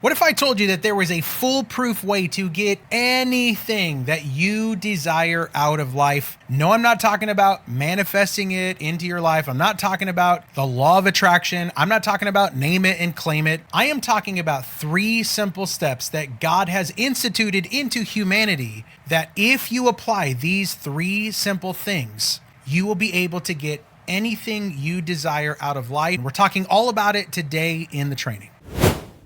What if I told you that there was a foolproof way to get anything that you desire out of life? No, I'm not talking about manifesting it into your life. I'm not talking about the law of attraction. I'm not talking about name it and claim it. I am talking about 3 simple steps that God has instituted into humanity that if you apply these 3 simple things, you will be able to get anything you desire out of life. We're talking all about it today in the training.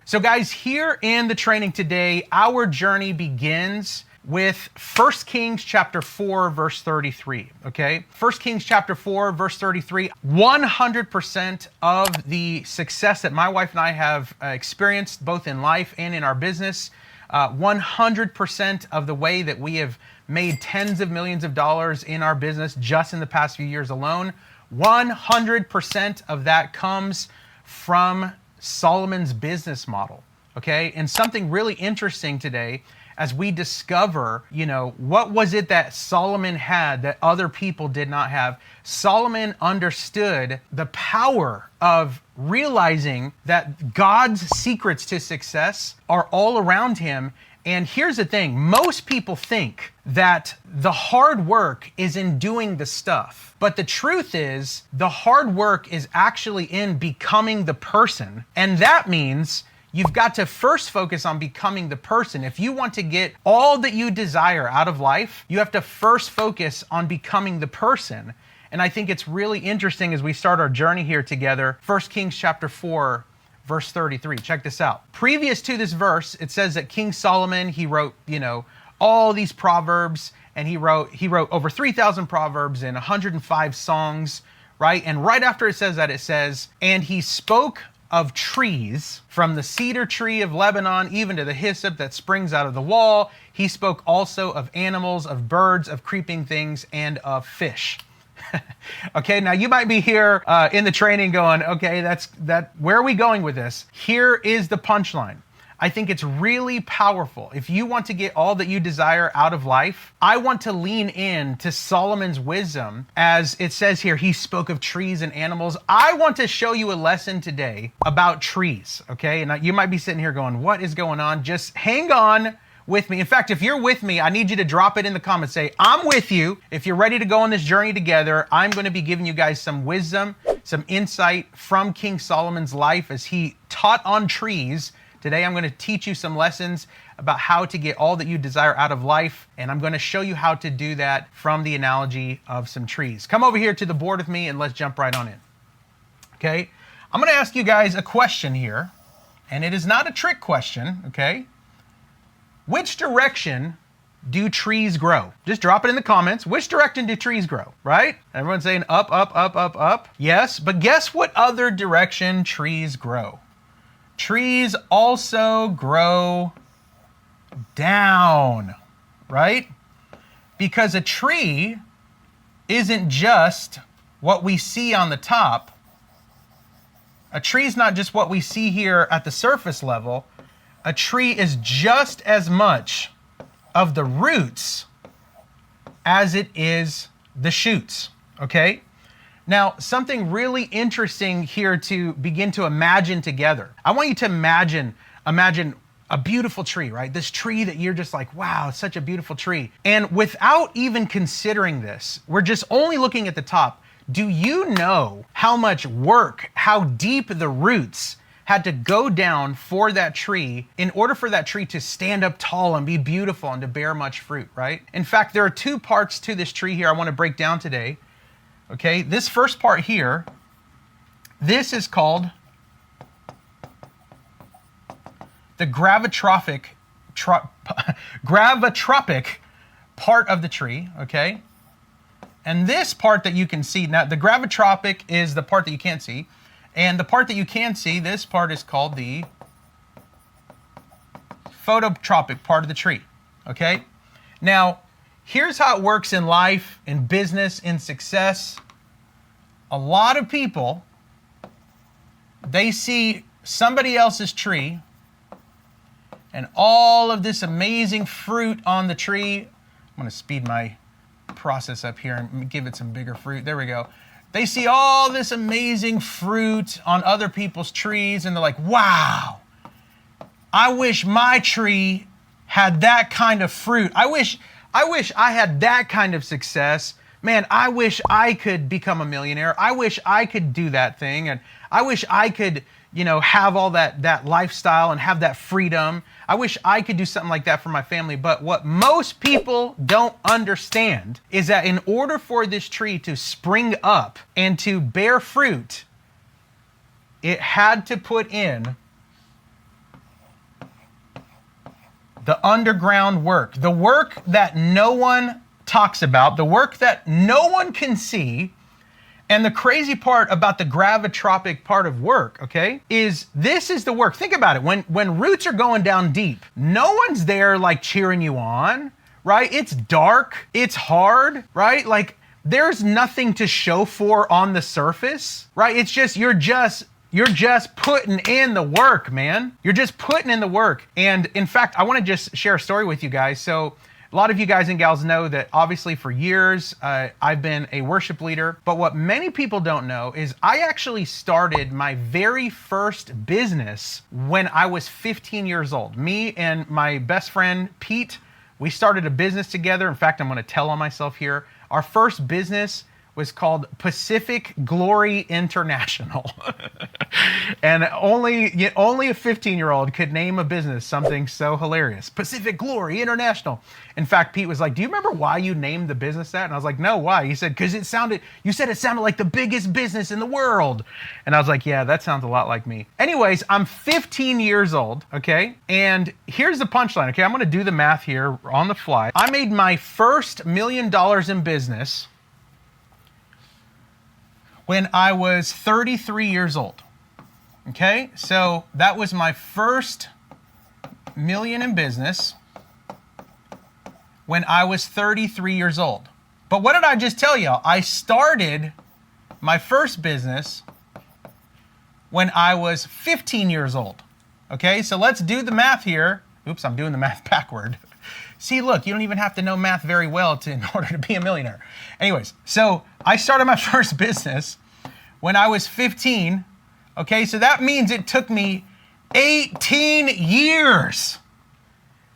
So guys, here in the training today, our journey begins with 1 Kings chapter 4, verse 33, okay? 1 Kings chapter 4, verse 33, 100% of the success that my wife and I have experienced both in life and in our business, 100% of the way that we have made tens of millions of dollars in our business just in the past few years alone, 100% of that comes from Solomon's business model, okay? And something really interesting today as we discover, what was it that Solomon had that other people did not have? Solomon understood the power of realizing that God's secrets to success are all around him. And here's the thing, most people think that the hard work is in doing the stuff. But the truth is, the hard work is actually in becoming the person. And that means you've got to first focus on becoming the person. If you want to get all that you desire out of life, you have to first focus on becoming the person. And I think it's really interesting as we start our journey here together. 1 Kings chapter 4, verse 33. Check this out. Previous to this verse, it says that King Solomon, he wrote, all these proverbs, and he wrote over 3,000 proverbs and 105 songs, right? And right after it says that, it says, and he spoke of trees, from the cedar tree of Lebanon, even to the hyssop that springs out of the wall. He spoke also of animals, of birds, of creeping things, and of fish. Okay, now you might be here in the training going, okay, where are we going with this? Here is the punchline. I think it's really powerful. If you want to get all that you desire out of life, I want to lean in to Solomon's wisdom. As it says here, he spoke of trees and animals. I want to show you a lesson today about trees, okay? And you might be sitting here going, what is going on? Just hang on with me. In fact, if you're with me, I need you to drop it in the comments. Say, I'm with you. If you're ready to go on this journey together, I'm going to be giving you guys some wisdom, some insight from King Solomon's life as he taught on trees. Today, I'm going to teach you some lessons about how to get all that you desire out of life, and I'm going to show you how to do that from the analogy of some trees. Come over here to the board with me, and let's jump right on in. Okay? I'm going to ask you guys a question here, and it is not a trick question, okay? Which direction do trees grow? Just drop it in the comments. Which direction do trees grow, right? Everyone's saying up, up, up, up, up. Yes, but guess what other direction trees grow? Trees also grow down, right? Because a tree isn't just what we see on the top. A tree is not just what we see here at the surface level. A tree is just as much of the roots as it is the shoots, okay? Now, something really interesting here to begin to imagine together. I want you to imagine a beautiful tree, right? This tree that you're just like, wow, it's such a beautiful tree. And without even considering this, we're just only looking at the top. Do you know how much work, how deep the roots had to go down for that tree in order for that tree to stand up tall and be beautiful and to bear much fruit, right? In fact, there are 2 parts to this tree here I want to break down today. Okay, this first part here, this is called the gravitropic part of the tree, okay? And this part that you can see, now the gravitropic is the part that you can't see, and the part that you can see, this part is called the phototropic part of the tree, okay? Now, here's how it works in life, in business, in success. A lot of people, they see somebody else's tree and all of this amazing fruit on the tree. I'm going to speed my process up here and give it some bigger fruit. There we go. They see all this amazing fruit on other people's trees and they're like, wow, I wish my tree had that kind of fruit. I wish I had that kind of success. Man, I wish I could become a millionaire. I wish I could do that thing. And I wish I could, have all that lifestyle and have that freedom. I wish I could do something like that for my family. But what most people don't understand is that in order for this tree to spring up and to bear fruit, it had to put in the underground work, the work that no one talks about, the work that no one can see. And the crazy part about the gravitropic part of work, okay, is this is the work. Think about it. When roots are going down deep, no one's there like cheering you on, right? It's dark, it's hard, right? Like there's nothing to show for on the surface, right? It's just, you're just putting in the work, man. You're just putting in the work. And in fact, I want to just share a story with you guys. So a lot of you guys and gals know that obviously for years, I've been a worship leader. But what many people don't know is I actually started my very first business when I was 15 years old. Me and my best friend, Pete, we started a business together. In fact, I'm going to tell on myself here. Our first business was called Pacific Glory International. And only a 15-year-old could name a business something so hilarious. Pacific Glory International. In fact, Pete was like, do you remember why you named the business that? And I was like, no, why? He said, because you said it sounded like the biggest business in the world. And I was like, yeah, that sounds a lot like me. Anyways, I'm 15 years old, okay? And here's the punchline, okay? I'm gonna do the math here on the fly. I made my first $1 million in business when I was 33 years old. Okay, so that was my first million in business when I was 33 years old. But what did I just tell y'all? I started my first business when I was 15 years old. Okay, so let's do the math here. Oops, I'm doing the math backward. See, look, you don't even have to know math very well in order to be a millionaire. Anyways, so I started my first business when I was 15. Okay, so that means it took me 18 years.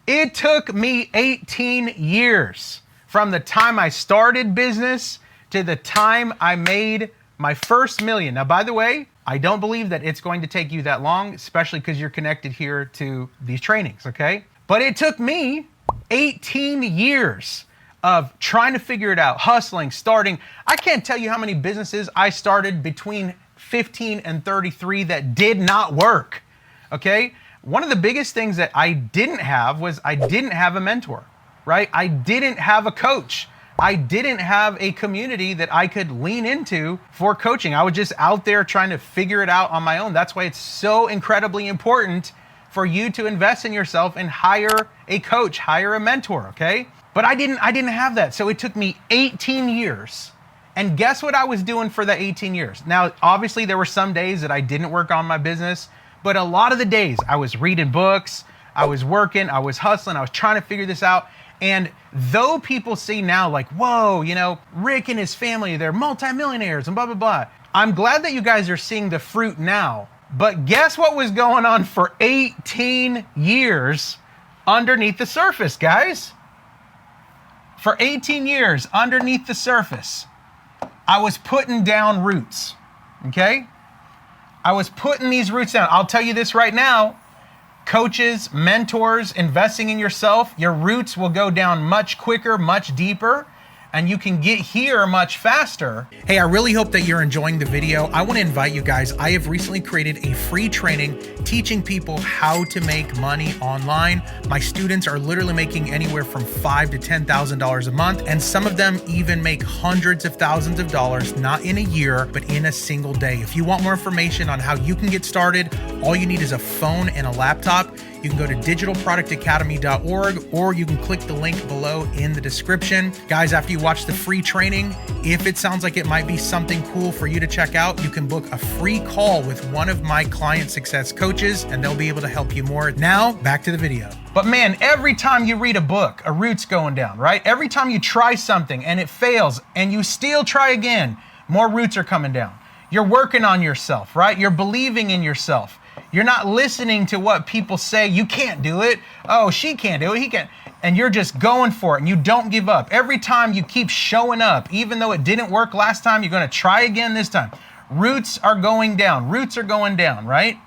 It took me 18 years from the time I started business to the time I made my first million. Now, by the way, I don't believe that it's going to take you that long, especially because you're connected here to these trainings, okay? But it took me 18 years of trying to figure it out, hustling, starting. I can't tell you how many businesses I started between 15 and 33 that did not work, okay? One of the biggest things that I didn't have was I didn't have a mentor, right? I didn't have a coach. I didn't have a community that I could lean into for coaching. I was just out there trying to figure it out on my own. That's why it's so incredibly important for you to invest in yourself and hire a coach, hire a mentor, okay? But I didn't have that. So it took me 18 years. And guess what I was doing for the 18 years? Now, obviously there were some days that I didn't work on my business, but a lot of the days I was reading books, I was working, I was hustling, I was trying to figure this out. And though people see now like, whoa, you know, Rick and his family, they're multimillionaires and blah, blah, blah. I'm glad that you guys are seeing the fruit now. But guess what was going on for 18 years underneath the surface, guys? For 18 years underneath the surface, I was putting down roots, okay? I was putting these roots down. I'll tell you this right now. Coaches, mentors, investing in yourself, your roots will go down much quicker, much deeper, and you can get here much faster. Hey, I really hope that you're enjoying the video. I want to invite you guys. I have recently created a free training teaching people how to make money online. My students are literally making anywhere from $5,000 to $10,000 a month, and some of them even make hundreds of thousands of dollars, not in a year, but in a single day. If you want more information on how you can get started, all you need is a phone and a laptop. You can go to digitalproductacademy.org, or you can click the link below in the description. Guys, after you watch the free training, if it sounds like it might be something cool for you to check out, you can book a free call with one of my client success coaches, and they'll be able to help you more. Now, back to the video. But man, every time you read a book, a root's going down, right? Every time you try something and it fails and you still try again, more roots are coming down. You're working on yourself, right? You're believing in yourself. You're not listening to what people say. You can't do it. Oh, she can't do it. He can't. And you're just going for it and you don't give up. Every time you keep showing up, even though it didn't work last time, you're going to try again this time. Roots are going down. Roots are going down, right?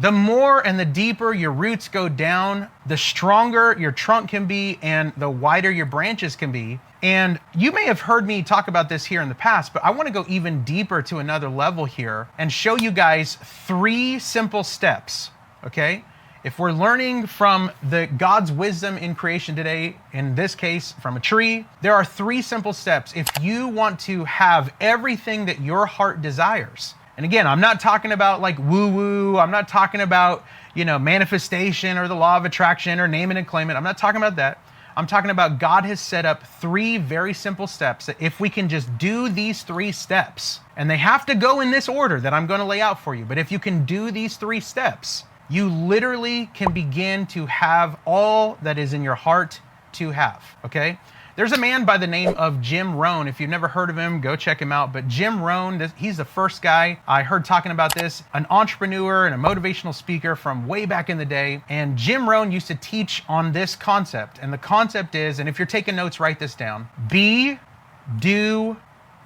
The more and the deeper your roots go down, the stronger your trunk can be and the wider your branches can be. And you may have heard me talk about this here in the past, but I want to go even deeper to another level here and show you guys 3 simple steps, okay? If we're learning from God's wisdom in creation today, in this case from a tree, there are 3 simple steps if you want to have everything that your heart desires. And again, I'm not talking about like woo-woo. I'm not talking about, manifestation or the law of attraction or name it and claim it. I'm not talking about that. I'm talking about God has set up 3 very simple steps that if we can just do these 3 steps, and they have to go in this order that I'm going to lay out for you, but if you can do these 3 steps, you literally can begin to have all that is in your heart to have, okay? There's a man by the name of Jim Rohn. If you've never heard of him, go check him out. But Jim Rohn, he's the first guy I heard talking about this, an entrepreneur and a motivational speaker from way back in the day. And Jim Rohn used to teach on this concept. And the concept is, and if you're taking notes, write this down, be, do,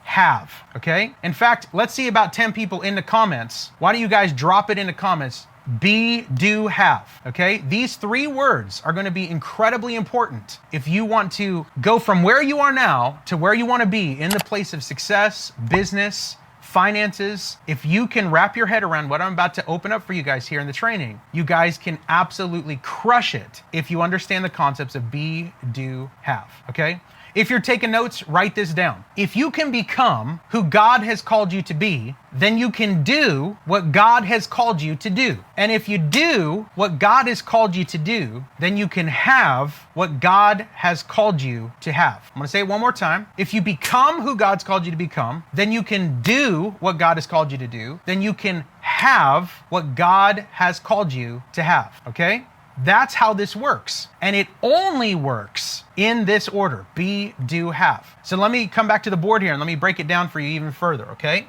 have, okay? In fact, let's see about 10 people in the comments. Why don't you guys drop it in the comments? Be, do, have, okay? These 3 words are going to be incredibly important if you want to go from where you are now to where you want to be in the place of success, business, finances. If you can wrap your head around what I'm about to open up for you guys here in the training, you guys can absolutely crush it if you understand the concepts of be, do, have, okay? If you're taking notes, write this down. If you can become who God has called you to be, then you can do what God has called you to do. And if you do what God has called you to do, then you can have what God has called you to have. I'm going to say it one more time. If you become who God's called you to become, then you can do what God has called you to do. Then you can have what God has called you to have, okay? That's how this works. And it only works in this order, be, do, have. So let me come back to the board here and let me break it down for you even further, okay?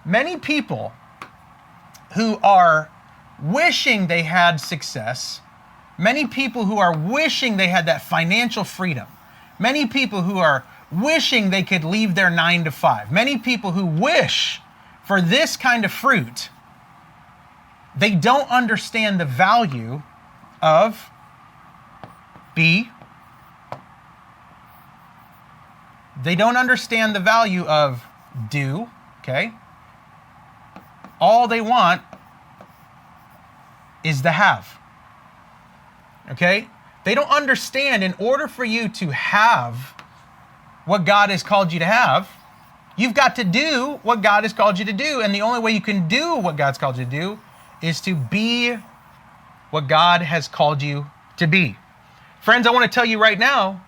Many people who are wishing they had success, many people who are wishing they had that financial freedom, many people who are wishing they could leave their 9 to 5, many people who wish for this kind of fruit, they don't understand the value of be. They don't understand the value of do, okay? All they want is the have, okay? They don't understand in order for you to have what God has called you to have, you've got to do what God has called you to do. And the only way you can do what God's called you to do is to be what God has called you to be. Friends, I want to tell you right now,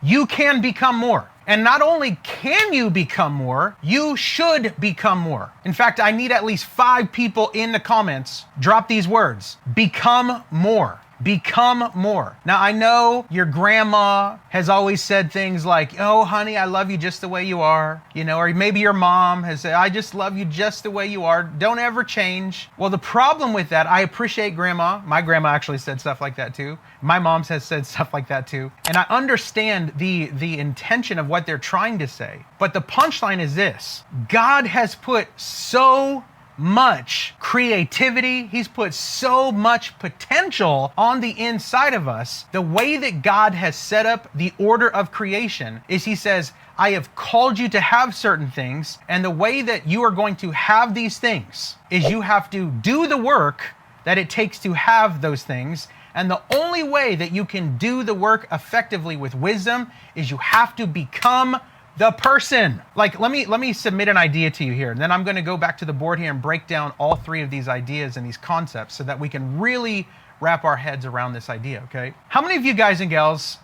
you can become more. And not only can you become more, you should become more. In fact, I need at least 5 people in the comments, drop these words, become more. Become more. Now, I know your grandma has always said things like, oh, honey, I love you just the way you are. Or maybe your mom has said, I just love you just the way you are. Don't ever change. Well, the problem with that, I appreciate grandma. My grandma actually said stuff like that too. My mom has said stuff like that too. And I understand the intention of what they're trying to say. But the punchline is this. God has put so much creativity. He's put so much potential on the inside of us. The way that God has set up the order of creation is He says, I have called you to have certain things, and the way that you are going to have these things is you have to do the work that it takes to have those things. And the only way that you can do the work effectively with wisdom is you have to become the person. Like, let me submit an idea to you here, and then I'm going to go back to the board here and break down all 3 of these ideas and these concepts so that we can really wrap our heads around this idea, okay? How many of you guys and gals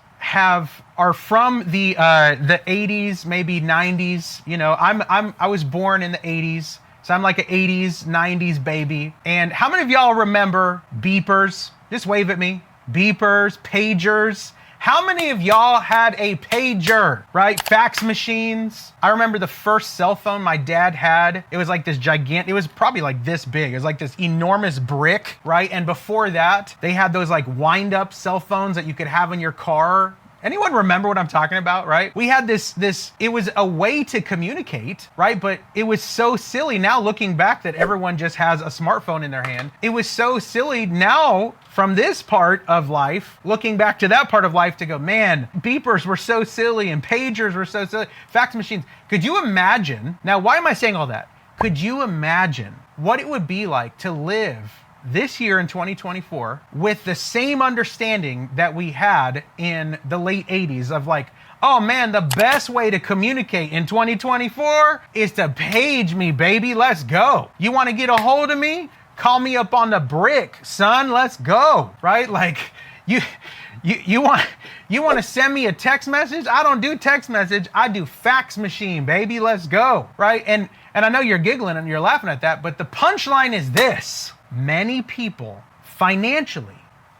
are from the 80s, maybe 90s? I was born in the 80s, so I'm like an 80s, 90s baby. And how many of y'all remember beepers? Just wave at me. Beepers, pagers. How many of y'all had a pager, right? Fax machines. I remember the first cell phone my dad had. It was like this gigantic, it was probably like this big. It was like this enormous brick, right? And before that, they had those like wind up cell phones that you could have in your car. Anyone remember what I'm talking about, right? We had this, it was a way to communicate, right? But it was so silly now looking back that everyone just has a smartphone in their hand. It was so silly now from this part of life, looking back to that part of life to go, man, beepers were so silly and pagers were so silly, fax machines. Could you imagine, now why am I saying all that? Could you imagine what it would be like to live this year in 2024 with the same understanding that we had in the late 80s of like, oh man, the best way to communicate in 2024 is to page me, baby. Let's go. You want to get a hold of me? Call me up on the brick, son. Let's go. Right? Like you want to send me a text message? I don't do text message. I do fax machine, baby. Let's go. Right? And I know you're giggling and you're laughing at that, but the punchline is this. Many people financially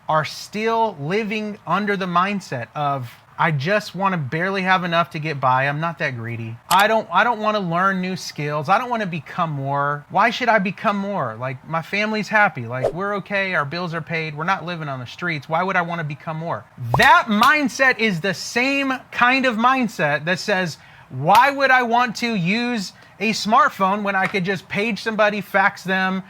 are still living under the mindset of, I just want to barely have enough to get by. I'm not that greedy. I don't want to learn new skills. I don't want to become more. Why should I become more? Like, my family's happy. Like, we're okay. Our bills are paid. We're not living on the streets. Why would I want to become more? That mindset is the same kind of mindset that says, why would I want to use a smartphone when I could just page somebody, fax them,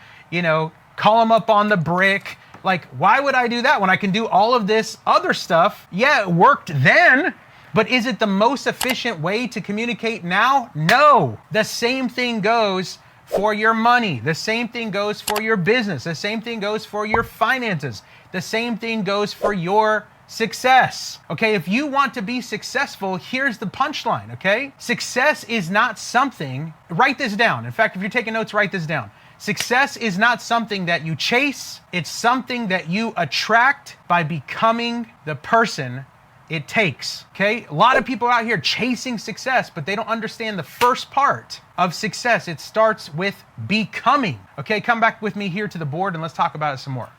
call them up on the brick? Like, why would I do that when I can do all of this other stuff? Yeah, it worked then, but is it the most efficient way to communicate now? No. The same thing goes for your money. The same thing goes for your business. The same thing goes for your finances. The same thing goes for your success. Okay, if you want to be successful, here's the punchline, okay? Success is not something, write this down. In fact, if you're taking notes, write this down. Success is not something that you chase. It's something that you attract by becoming the person it takes, okay? A lot of people are out here chasing success, but they don't understand the first part of success. It starts with becoming, okay? Come back with me here to the board and let's talk about it some more.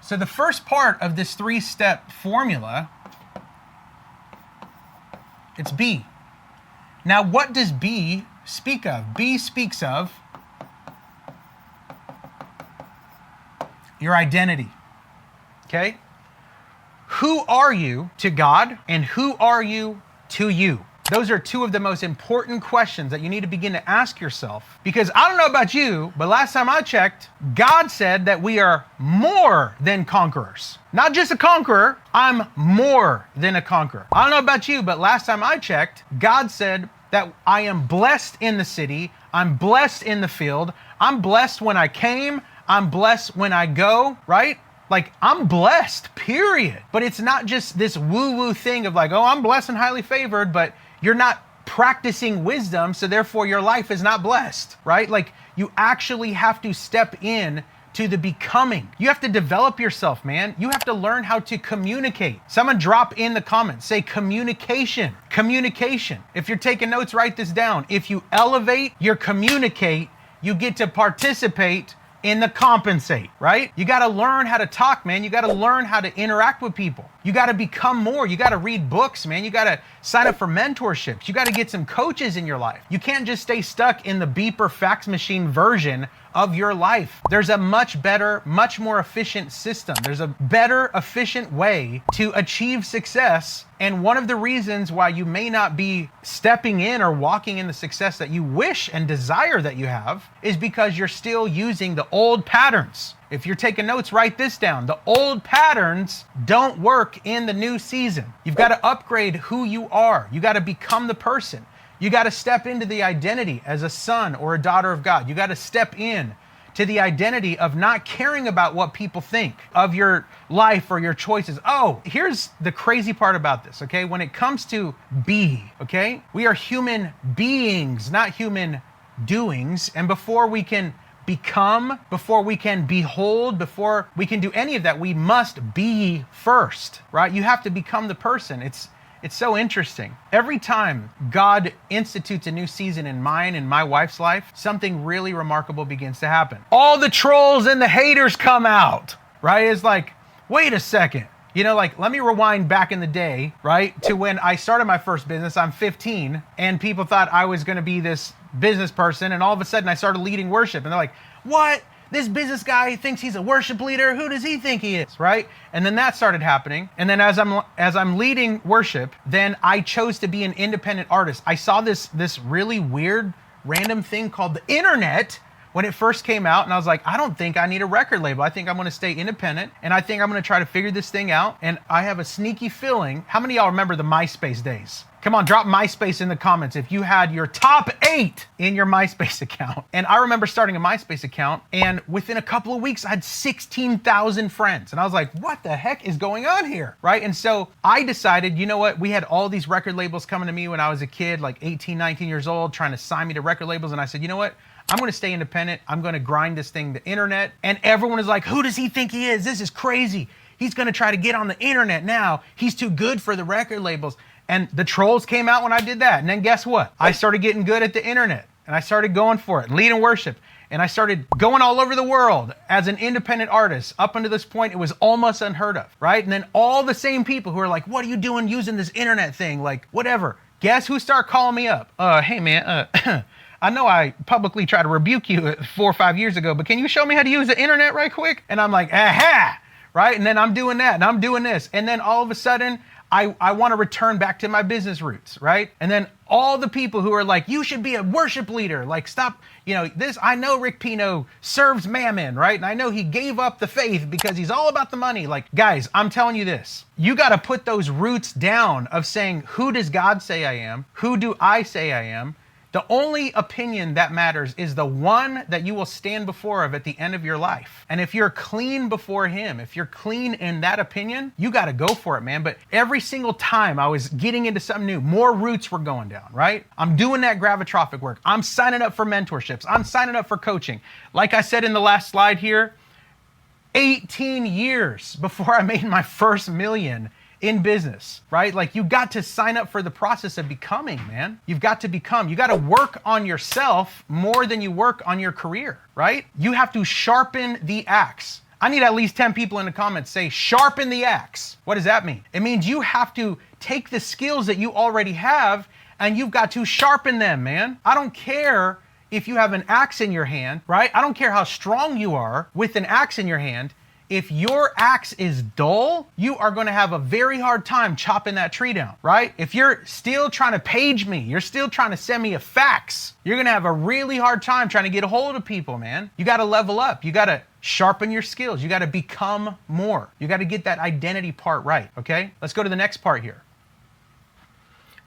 So the first part of this 3-step formula, it's B. Now, what does B speak of? B speaks of your identity, okay? Who are you to God and who are you to you? Those are two of the most important questions that you need to begin to ask yourself, because I don't know about you, but last time I checked, God said that we are more than conquerors. Not just a conqueror, I'm more than a conqueror. I don't know about you, but last time I checked, God said that I am blessed in the city, I'm blessed in the field, I'm blessed when I came, I'm blessed when I go, right? Like, I'm blessed, period. But it's not just this woo-woo thing of like, oh, I'm blessed and highly favored, but you're not practicing wisdom, so therefore your life is not blessed, right? Like, you actually have to step in to the becoming. You have to develop yourself, man. You have to learn how to communicate. Someone drop in the comments, say communication, communication. If you're taking notes, write this down. If you elevate your communicate, you get to participate in the compensate, right? You got to learn how to talk, man. You got to learn how to interact with people. You got to become more. You got to read books, man. You got to sign up for mentorships. You got to get some coaches in your life. You can't just stay stuck in the beeper fax machine version of your life. There's a much better, much more efficient system. There's a better, efficient way to achieve success. And one of the reasons why you may not be stepping in or walking in the success that you wish and desire that you have is because you're still using the old patterns. If you're taking notes, write this down. The old patterns don't work in the new season. You've got to upgrade who you are. You got to become the person. You got to step into the identity as a son or a daughter of God. You got to step in to the identity of not caring about what people think of your life or your choices. Oh, here's the crazy part about this, okay? When it comes to be, okay? We are human beings, not human doings. And before we can become, before we can behold, before we can do any of that, we must be first, right? You have to become the person. It's so interesting. Every time God institutes a new season in mine and my wife's life, something really remarkable begins to happen. All the trolls and the haters come out, right? It's like, wait a second. You know, like, let me rewind back in the day, right, to when I started my first business. I'm 15, and people thought I was going to be this business person, and all of a sudden I started leading worship, and they're like, what? This business guy thinks he's a worship leader? Who does he think he is, right? And then that started happening. And then as I'm leading worship, then I chose to be an independent artist. I saw this really weird, random thing called the internet when it first came out, and I was like, I don't think I need a record label. I think I'm gonna stay independent, and I think I'm gonna try to figure this thing out. And I have a sneaky feeling, how many of y'all remember the MySpace days? Come on, drop MySpace in the comments if you had your top 8 in your MySpace account. And I remember starting a MySpace account, and within a couple of weeks, I had 16,000 friends. And I was like, what the heck is going on here, right? And so I decided, you know what? We had all these record labels coming to me when I was a kid, like 18, 19 years old, trying to sign me to record labels. And I said, you know what? I'm gonna stay independent. I'm gonna grind this thing, the internet. And everyone is like, who does he think he is? This is crazy. He's gonna try to get on the internet now. He's too good for the record labels. And the trolls came out when I did that. And then guess what? I started getting good at the internet, and I started going for it, leading worship. And I started going all over the world as an independent artist. Up until this point, it was almost unheard of, right? And then all the same people who are like, what are you doing using this internet thing? Like, whatever. Guess who started calling me up? Hey man, I know I publicly tried to rebuke you 4 or 5 years ago, but can you show me how to use the internet right quick? And I'm like, aha, right? And then I'm doing that, and I'm doing this. And then all of a sudden, I want to return back to my business roots, right? And then all the people who are like, you should be a worship leader, like stop, you know, this, I know Rick Pino serves mammon, right? And I know he gave up the faith because he's all about the money. Like, guys, I'm telling you this, you got to put those roots down of saying, who does God say I am? Who do I say I am? The only opinion that matters is the one that you will stand before of at the end of your life. And if you're clean before him, if you're clean in that opinion, you got to go for it, man. But every single time I was getting into something new, more roots were going down, right? I'm doing that gravitrophic work. I'm signing up for mentorships. I'm signing up for coaching. Like I said in the last slide here, 18 years before I made my first million in business, right? Like, you got to sign up for the process of becoming, man. You've got to become. You got to work on yourself more than you work on your career, right? You have to sharpen the axe. I need at least 10 people in the comments say, sharpen the axe. What does that mean? It means you have to take the skills that you already have and you've got to sharpen them, man. I don't care if you have an axe in your hand, right? I don't care how strong you are with an axe in your hand. If your axe is dull, you are going to have a very hard time chopping that tree down, right? If you're still trying to page me, you're still trying to send me a fax, you're going to have a really hard time trying to get a hold of people, man. You got to level up. You got to sharpen your skills. You got to become more. You got to get that identity part right, okay? Let's go to the next part here.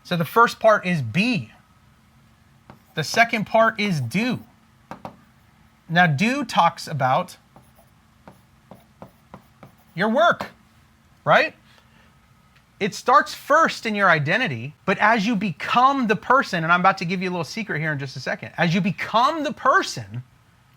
So the first part is be. The second part is do. Now, do talks about your work, right? It starts first in your identity, but as you become the person, and I'm about to give you a little secret here in just a second, as you become the person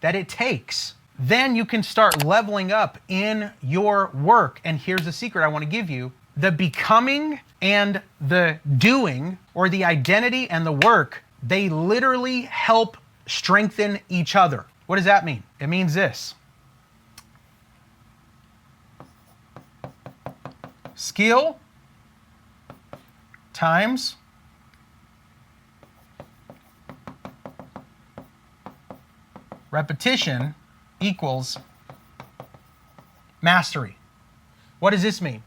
that it takes, then you can start leveling up in your work. And here's the secret I want to give you. The becoming and the doing, or the identity and the work, they literally help strengthen each other. What does that mean? It means this. Skill times repetition equals mastery. What does this mean?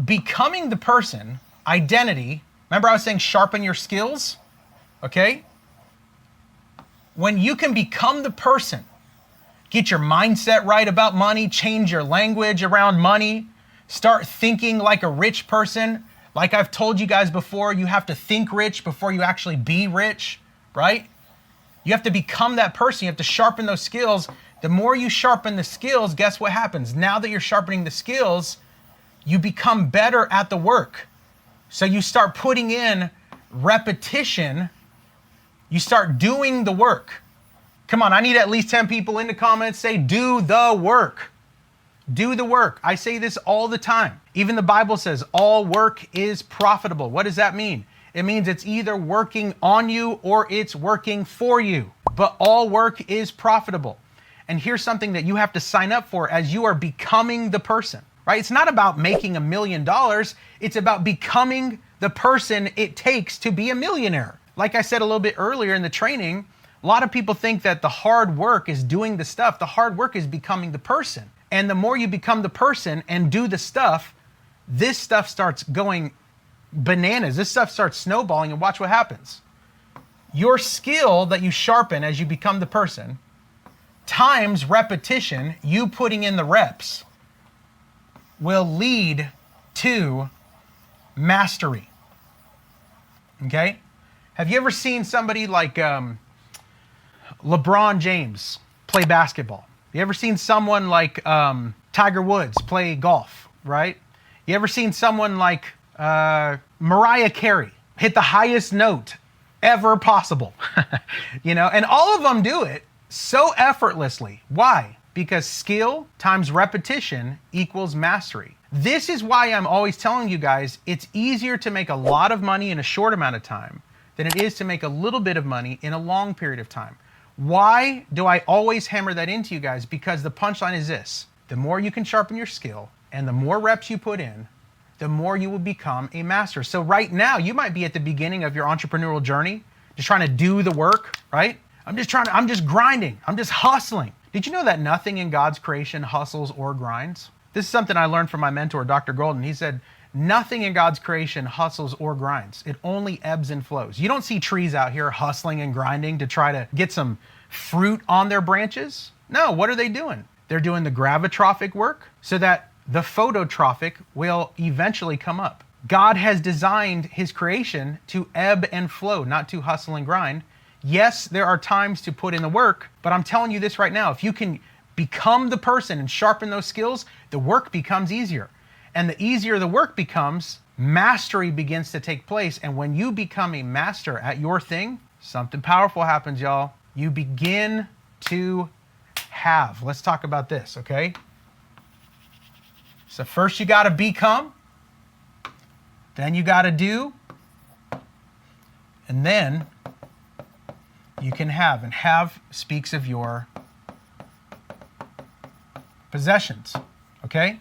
Becoming the person, identity, remember I was saying sharpen your skills, okay? When you can become the person, get your mindset right about money, change your language around money, start thinking like a rich person. Like I've told you guys before, you have to think rich before you actually be rich, right? You have to become that person. You have to sharpen those skills. The more you sharpen the skills, guess what happens? Now that you're sharpening the skills, you become better at the work. So you start putting in repetition. You start doing the work. Come on, I need at least 10 people in the comments say, do the work. Do the work. I say this all the time. Even the Bible says all work is profitable. What does that mean? It means it's either working on you or it's working for you. But all work is profitable. And here's something that you have to sign up for as you are becoming the person, right? It's not about making $1 million. It's about becoming the person it takes to be a millionaire. Like I said a little bit earlier in the training, a lot of people think that the hard work is doing the stuff. The hard work is becoming the person. And the more you become the person and do the stuff, this stuff starts going bananas. This stuff starts snowballing, and watch what happens. Your skill that you sharpen as you become the person times repetition, you putting in the reps, will lead to mastery. Okay? Have you ever seen somebody like LeBron James play basketball? You ever seen someone like Tiger Woods play golf, right? You ever seen someone like Mariah Carey hit the highest note ever possible? You know, and all of them do it so effortlessly. Why? Because skill times repetition equals mastery. This is why I'm always telling you guys, it's easier to make a lot of money in a short amount of time than it is to make a little bit of money in a long period of time. Why do I always hammer that into you guys? Because the punchline is this: the more you can sharpen your skill and the more reps you put in, the more you will become a master. So right now, you might be at the beginning of your entrepreneurial journey, just trying to do the work, right? I'm just grinding. I'm just hustling. Did you know that nothing in God's creation hustles or grinds? This is something I learned from my mentor, Dr. Golden. He said, nothing in God's creation hustles or grinds. It only ebbs and flows. You don't see trees out here hustling and grinding to try to get some fruit on their branches. No, what are they doing? They're doing the gravitrophic work so that the phototrophic will eventually come up. God has designed his creation to ebb and flow, not to hustle and grind. Yes, there are times to put in the work, but I'm telling you this right now, if you can become the person and sharpen those skills, the work becomes easier. And the easier the work becomes, mastery begins to take place. And when you become a master at your thing, something powerful happens, y'all. You begin to have. Let's talk about this, okay? So first you got to become, then you got to do, and then you can have. And have speaks of your possessions, okay?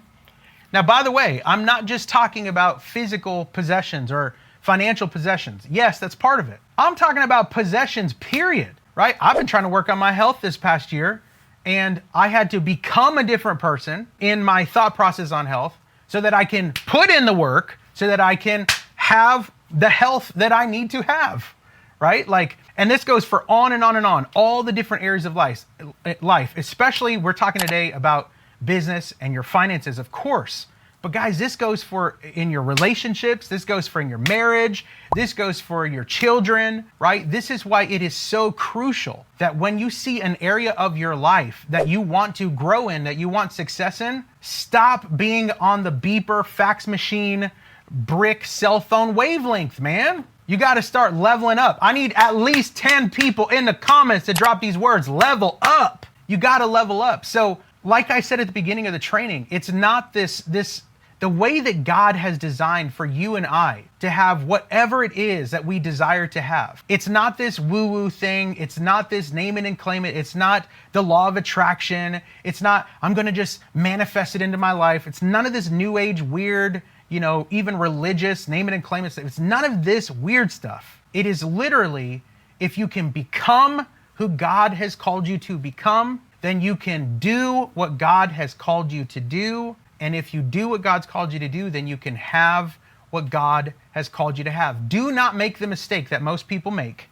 Now, by the way, I'm not just talking about physical possessions or financial possessions. Yes, that's part of it. I'm talking about possessions, period, right? I've been trying to work on my health this past year, and I had to become a different person in my thought process on health so that I can put in the work, so that I can have the health that I need to have, right? Like, and this goes for on and on and on, all the different areas of life, especially we're talking today about business and your finances, of course. But guys, this goes for in your relationships, this goes for in your marriage, this goes for your children, right? This is why it is so crucial that when you see an area of your life that you want to grow in, that you want success in, stop being on the beeper, fax machine, brick, cell phone wavelength, man. You got to start leveling up. I need at least 10 people in the comments to drop these words, level up. You got to level up. So like I said at the beginning of the training, it's not the way that God has designed for you and I to have whatever it is that we desire to have. It's not this woo-woo thing. It's not this name it and claim it. It's not the law of attraction. It's not, I'm going to just manifest it into my life. It's none of this new age weird, you know, even religious name it and claim it stuff. It's none of this weird stuff. It is literally, if you can become who God has called you to become, then you can do what God has called you to do. And if you do what God's called you to do, then you can have what God has called you to have. Do not make the mistake that most people make.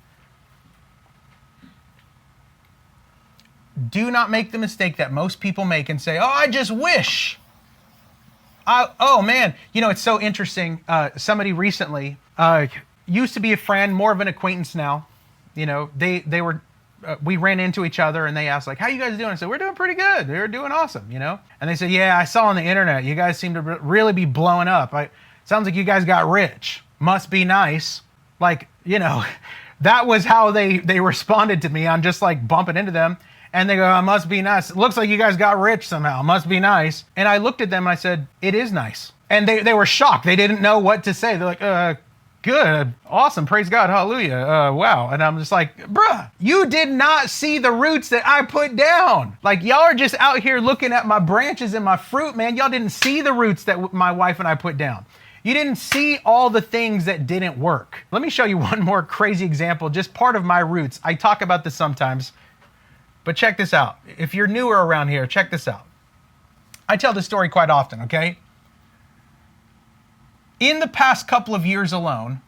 Do not make the mistake that most people make and say, oh, I just wish. Oh, man. You know, it's so interesting. Somebody recently used to be a friend, more of an acquaintance now. You know, we ran into each other and they asked like, how you guys doing? I said, we're doing pretty good. We're doing awesome, you know? And they said, yeah, I saw on the internet, you guys seem to really be blowing up. Sounds like you guys got rich. Must be nice. Like, you know, that was how they responded to me. I'm just like bumping into them and they go, oh, must be nice. It looks like you guys got rich somehow. Must be nice. And I looked at them and I said, it is nice. And they were shocked. They didn't know what to say. They're like, Good. Awesome. Praise God. Hallelujah. Wow. And I'm just like, bruh, you did not see the roots that I put down. Like, y'all are just out here looking at my branches and my fruit, man. Y'all didn't see the roots that my wife and I put down. You didn't see all the things that didn't work. Let me show you one more crazy example, just part of my roots. I talk about this sometimes, but check this out. If you're newer around here, check this out. I tell this story quite often, okay? In the past couple of years alone,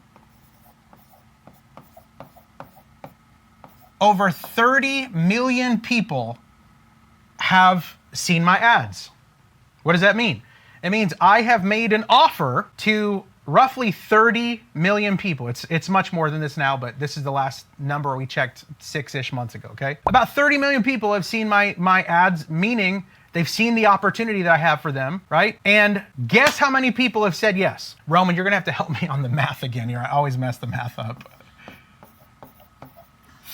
over 30 million people have seen my ads. What does that mean? It means I have made an offer to roughly 30 million people. It's much more than this now, but this is the last number we checked 6-ish months ago, okay? About 30 million people have seen my ads, meaning they've seen the opportunity that I have for them, right? And guess how many people have said yes? Roman, you're gonna have to help me on the math again here. I always mess the math up.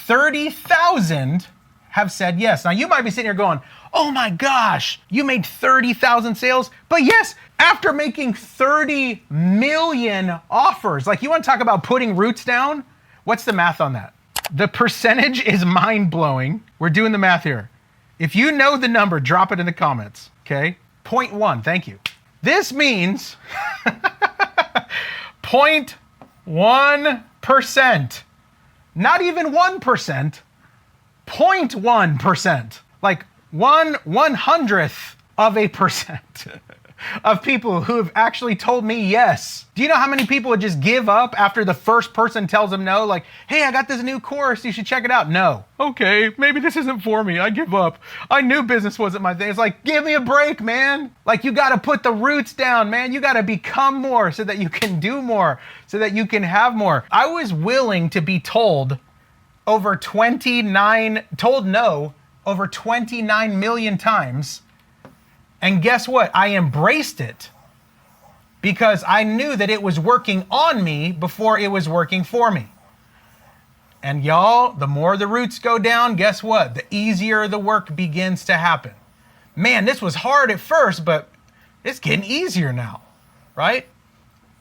30,000 have said yes. Now you might be sitting here going, oh my gosh, you made 30,000 sales? But yes, after making 30 million offers, like you wanna talk about putting roots down? What's the math on that? The percentage is mind-blowing. We're doing the math here. If you know the number, drop it in the comments, okay? 0.1, thank you. This means 0.1%, not even 1%, 0.1%, like 1/100th of a percent of people who have actually told me yes. Do you know how many people would just give up after the first person tells them no? Like, hey, I got this new course, you should check it out. No. Okay, maybe this isn't for me, I give up. I knew business wasn't my thing. It's like, give me a break, man. Like, you gotta put the roots down, man. You gotta become more so that you can do more, so that you can have more. I was willing to be told no over 29 million times. And guess what? I embraced it because I knew that it was working on me before it was working for me. And y'all, the more the roots go down, guess what? The easier the work begins to happen. Man, this was hard at first, but it's getting easier now, right?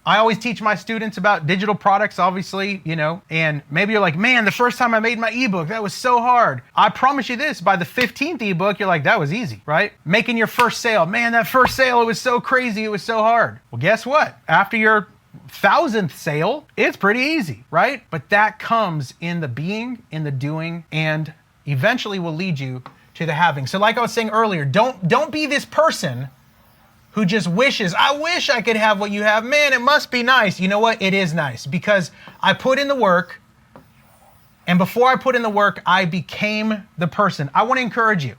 I always teach my students about digital products, obviously, you know, and maybe you're like, man, the first time I made my ebook, that was so hard. I promise you this, by the 15th ebook, you're like, that was easy, right? Making your first sale, man, that first sale, it was so crazy, it was so hard. Well, guess what? After your 1,000th sale, it's pretty easy, right? But that comes in the being, in the doing, and eventually will lead you to the having. So like I was saying earlier, don't be this person who just wishes, I wish I could have what you have. Man, it must be nice. You know what? It is nice because I put in the work, and before I put in the work, I became the person. I want to encourage you,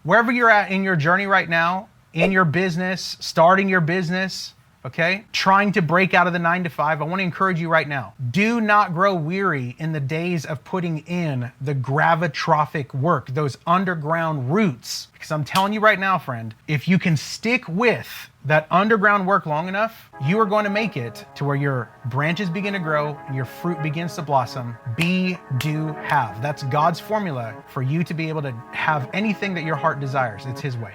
wherever you're at in your journey right now, in your business, starting your business, okay? Trying to break out of the 9-to-5, I want to encourage you right now. Do not grow weary in the days of putting in the gravitrophic work, those underground roots. Because I'm telling you right now, friend, if you can stick with that underground work long enough, you are going to make it to where your branches begin to grow and your fruit begins to blossom. Be, do, have. That's God's formula for you to be able to have anything that your heart desires. It's His way.